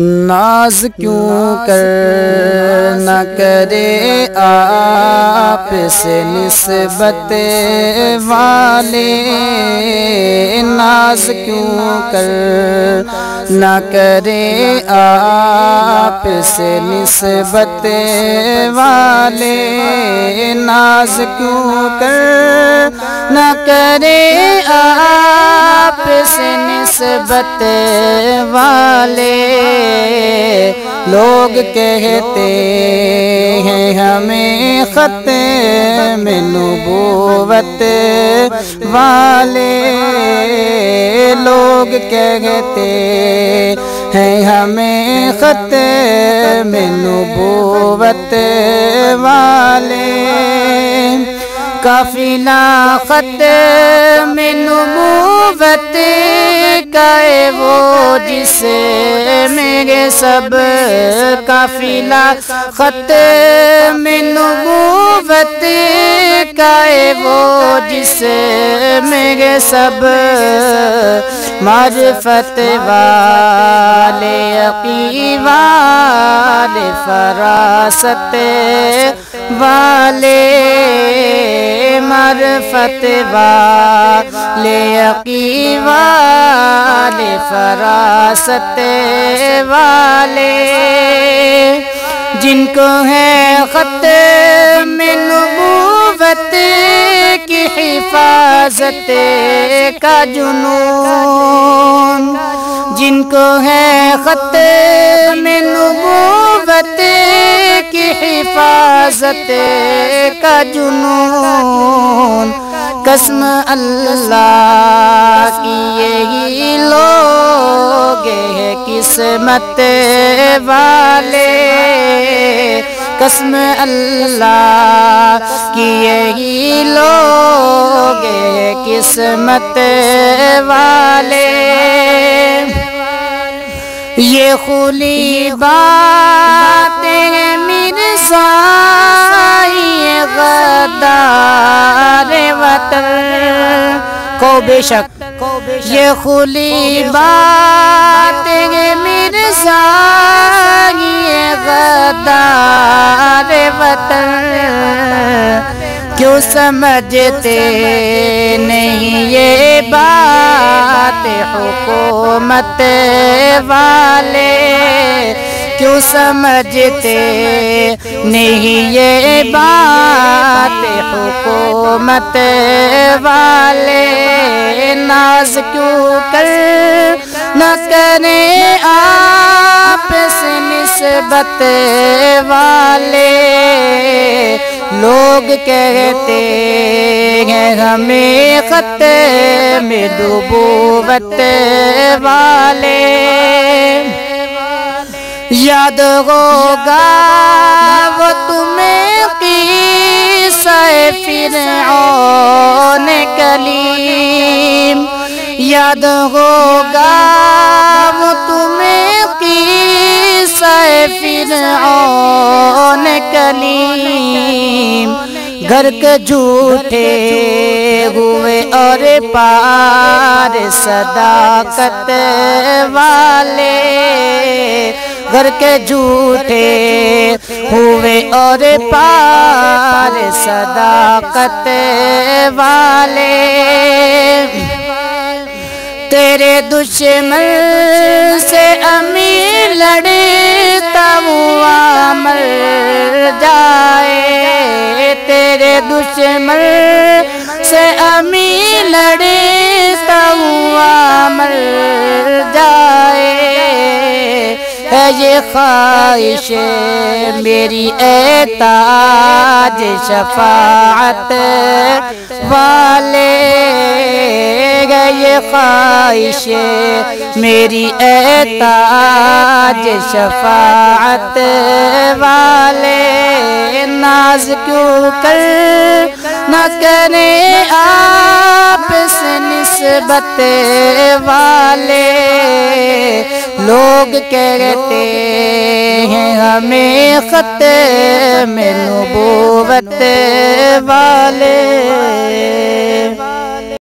नाज क्यों कर न करे आप से निस्बत वाले, नाज क्यों कर न करे आप से निस्बत वाले, नाज क्यों कर न करे आप से निस्बत वाले। लोग कहते हैं हमें ख़त्म नबूवत वाले, लोग कहते हैं हमें ख़त्म नबूवत वाले। काफिला ख़त्म नबूवत का है वो जिसे मेरे सब, काफिला ख़त्म नबूवत का है वो जिसे मेरे सब, मारिफत वाले यक़ीन वाले फरासत वाले, मारिफत वाले यक़ीन वाले फरासत वाले, जिनको है ख़त्म नबूवत की हिफाजत का जुनून, जिनको है ख़त्म नबूवत की हिफाजत का जुनून, कसम अल्लाह की यही लोग हैं किस्मत वाले, कसम अल्लाह की यही लोग हैं किस्मत वाले। ये खुली बातें हैं मिर्ज़ा ये गद्दार वतन को बेशक, ये खुली बातें हैं मिर्ज़ा ये गद्दार वतन, क्यों समझते नहीं ये बात हुकूमत वाले, क्यों समझते नहीं ये बात हुकूमत वाले। नाज क्यों कर न करे आप से निस्बत वाले, लोग कहते हैं हमें ख़त्म नबूवत वाले। याद होगा वो तुम्हें क़िस्सा फ़िरऔन कलीम, याद होगा वो तुम्हें क़िस्सा फ़िरऔन कलीम, घर के झूठे हुए और पार सदाकत वाले, घर के झूठे हुए और पार सदाकत वाले। तेरे दुश्मन से अमीर लड़ता हुआ मर जाए, तेरे दुश्मन से अमीर लड़ता हुआ मर जाए, है ये ख्वाहिश मेरी ए ताज शफाअत वाले, है ये ख्वाहिश मेरी ए ताज शफाअत वाले। नाज क्यों कर न करे आप से निस्बत वाले, लोग कहते हैं हमें ख़त्म नबूवत वाले।